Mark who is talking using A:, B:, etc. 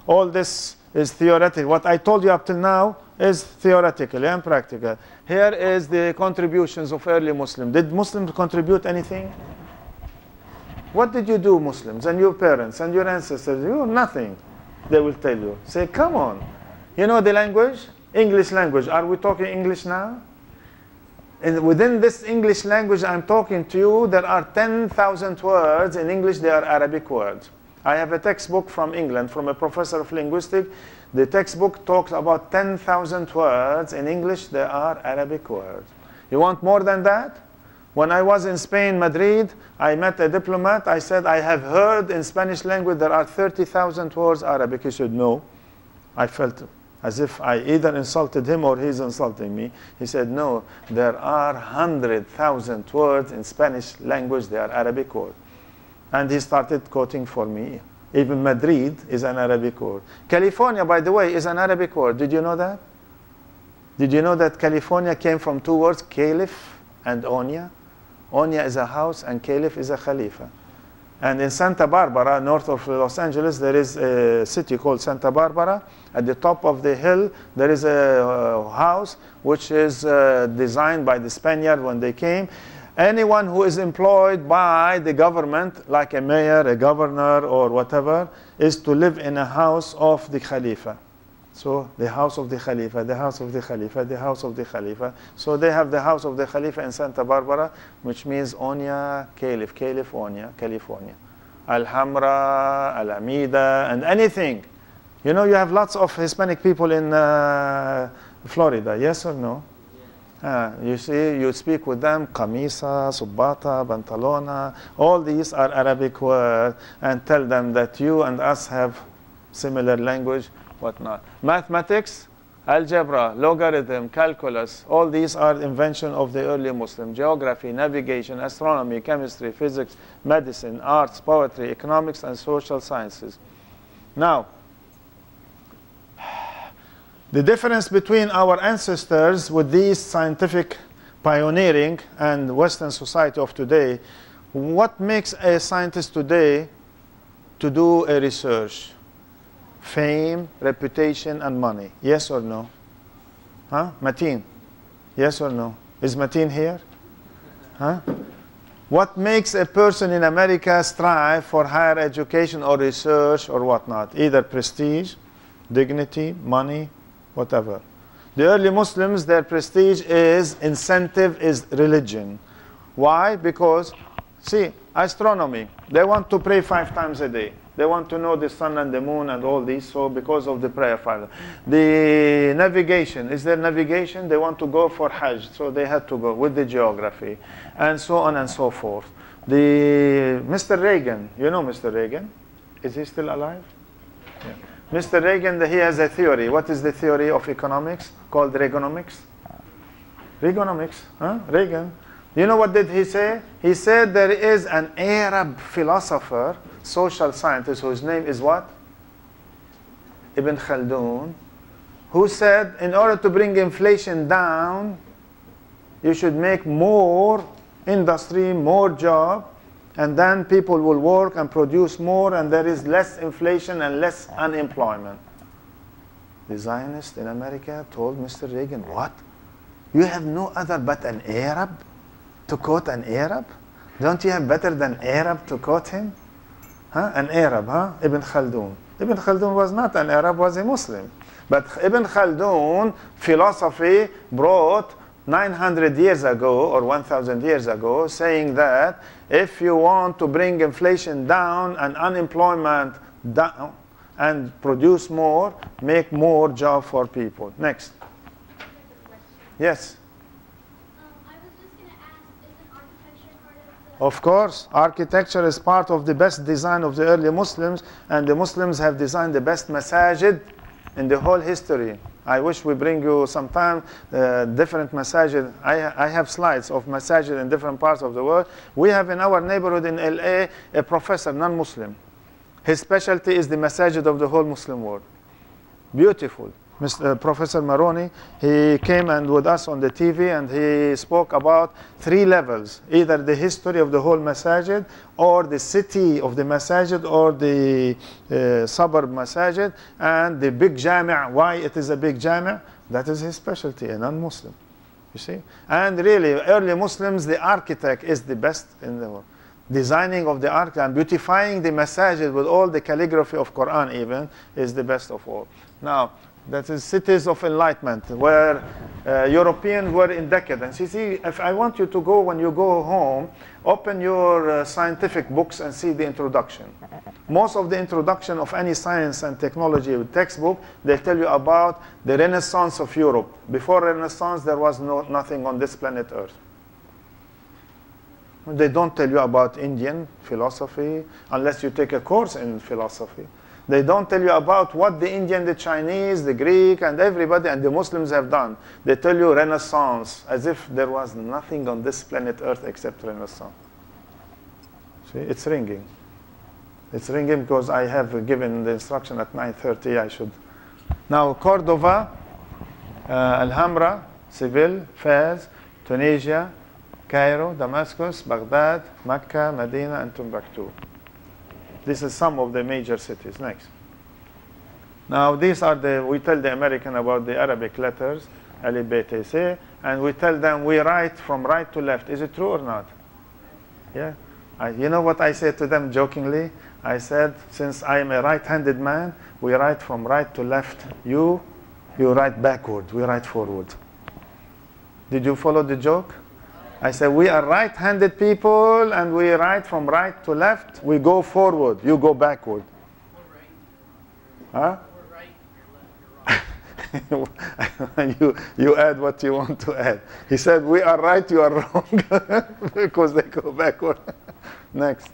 A: All this is theoretical. What I told you up till now is theoretical and practical. Here is the contributions of early Muslims. Did Muslims contribute anything? What did you do, Muslims, and your parents and your ancestors? You nothing, they will tell you. Say, come on. You know the language? English language. Are we talking English now? And within this English language I'm talking to you, there are 10,000 words. In English, they are Arabic words. I have a textbook from England, from a professor of linguistics. The textbook talks about 10,000 words. In English, they are Arabic words. You want more than that? When I was in Spain, Madrid, I met a diplomat. I said, I have heard in Spanish language there are 30,000 words Arabic. He said, no. I felt as if I either insulted him or he's insulting me. He said, no, there are 100,000 words in Spanish language. They are Arabic words. And he started quoting for me. Even Madrid is an Arabic word. California, by the way, is an Arabic word. Did you know that? Did you know that California came from two words, caliph and Onya? Onya is a house and caliph is a khalifa. And in Santa Barbara, north of Los Angeles, there is a city called Santa Barbara. At the top of the hill, there is a house which is designed by the Spaniard when they came. Anyone who is employed by the government, like a mayor, a governor, or whatever, is to live in a house of the Khalifa. So the house of the Khalifa, the house of the Khalifa, the house of the Khalifa. So they have the house of the Khalifa in Santa Barbara, which means Onya, Caliph, California, California. Alhambra, Alameda, and anything. You know, you have lots of Hispanic people in Florida, yes or no? You see, you speak with them, camisa, subata, pantalona, all these are Arabic words, and tell them that you and us have similar language, whatnot. Mathematics, algebra, logarithm, calculus, all these are invention of the early Muslim. Geography, navigation, astronomy, chemistry, physics, medicine, arts, poetry, economics, and social sciences. Now, the difference between our ancestors with these scientific pioneering and Western society of today, what makes a scientist today to do a research? Fame, reputation, and money. Yes or no? Huh? Mateen? Yes or no? Is Mateen here? Huh? What makes a person in America strive for higher education or research or whatnot? Either prestige, dignity, money, whatever. The early Muslims, their prestige is, incentive is religion. Why? Because, see, astronomy, they want to pray 5 times a day. They want to know the sun and the moon and all these, so because of the prayer file. The navigation, is there navigation? They want to go for Hajj, so they had to go with the geography, and so on and so forth. Mr. Reagan, you know Mr. Reagan? Is he still alive? Yeah. Mr. Reagan, he has a theory. What is the theory of economics? Called Reaganomics. Reaganomics, huh? Reagan. You know what did he say? He said there is an Arab philosopher, social scientist, whose name is what? Ibn Khaldun, who said in order to bring inflation down, you should make more industry, more job, and then people will work and produce more, and there is less inflation and less unemployment. The Zionist in America told Mr. Reagan, what? You have no other but an Arab to quote an Arab? Don't you have better than Arab to quote him? Huh? An Arab, huh? Ibn Khaldun. Ibn Khaldun was not an Arab, was a Muslim. But Ibn Khaldun philosophy brought 900 years ago or 1,000 years ago, saying that if you want to bring inflation down and unemployment down and produce more, make more job for people. Next. Yes.
B: I was just going to ask, isn't architecture part of the...
A: Of course, architecture is part of the best design of the early Muslims, and the Muslims have designed the best masajid in the whole history. I wish we bring you sometime different masajid. I have slides of masajid in different parts of the world. We have in our neighborhood in LA a professor, non-Muslim. His specialty is the masajid of the whole Muslim world. Beautiful. Professor Maroney, he came and with us on the TV and he spoke about 3 levels, either the history of the whole masajid or the city of the masajid or the suburb masajid and the big jami', why it is a big jami'. That is his specialty, a non-Muslim, you see. And really, early Muslims, the architect is the best in the world. Designing of the architect and beautifying the masajid with all the calligraphy of Quran even is the best of all. Now, that is cities of enlightenment where Europeans were in decadence. You see, if I want you to go, when you go home, open your scientific books and see the introduction. Most of the introduction of any science and technology textbook, they tell you about the Renaissance of Europe. Before Renaissance, there was nothing on this planet Earth. They don't tell you about Indian philosophy unless you take a course in philosophy. They don't tell you about what the Indian, the Chinese, the Greek, and everybody, and the Muslims have done. They tell you Renaissance, as if there was nothing on this planet Earth except Renaissance. See, it's ringing. It's ringing because I have given the instruction at 9:30 I should. Now, Cordova, Alhambra, Seville, Fez, Tunisia, Cairo, Damascus, Baghdad, Mecca, Medina, and Timbuktu. This is some of the major cities. Next. Now, these are we tell the American about the Arabic letters, Alif, B, T, C, and we tell them we write from right to left. Is it true or not? Yeah. You know what I said to them jokingly? I said, since I am a right-handed man, we write from right to left. You write backward. We write forward. Did you follow the joke? I said, we are right-handed people, and we write from right to left. We go forward. You go backward. Huh? you add what you want to add. He said, we are right, you are wrong, because they go backward. Next.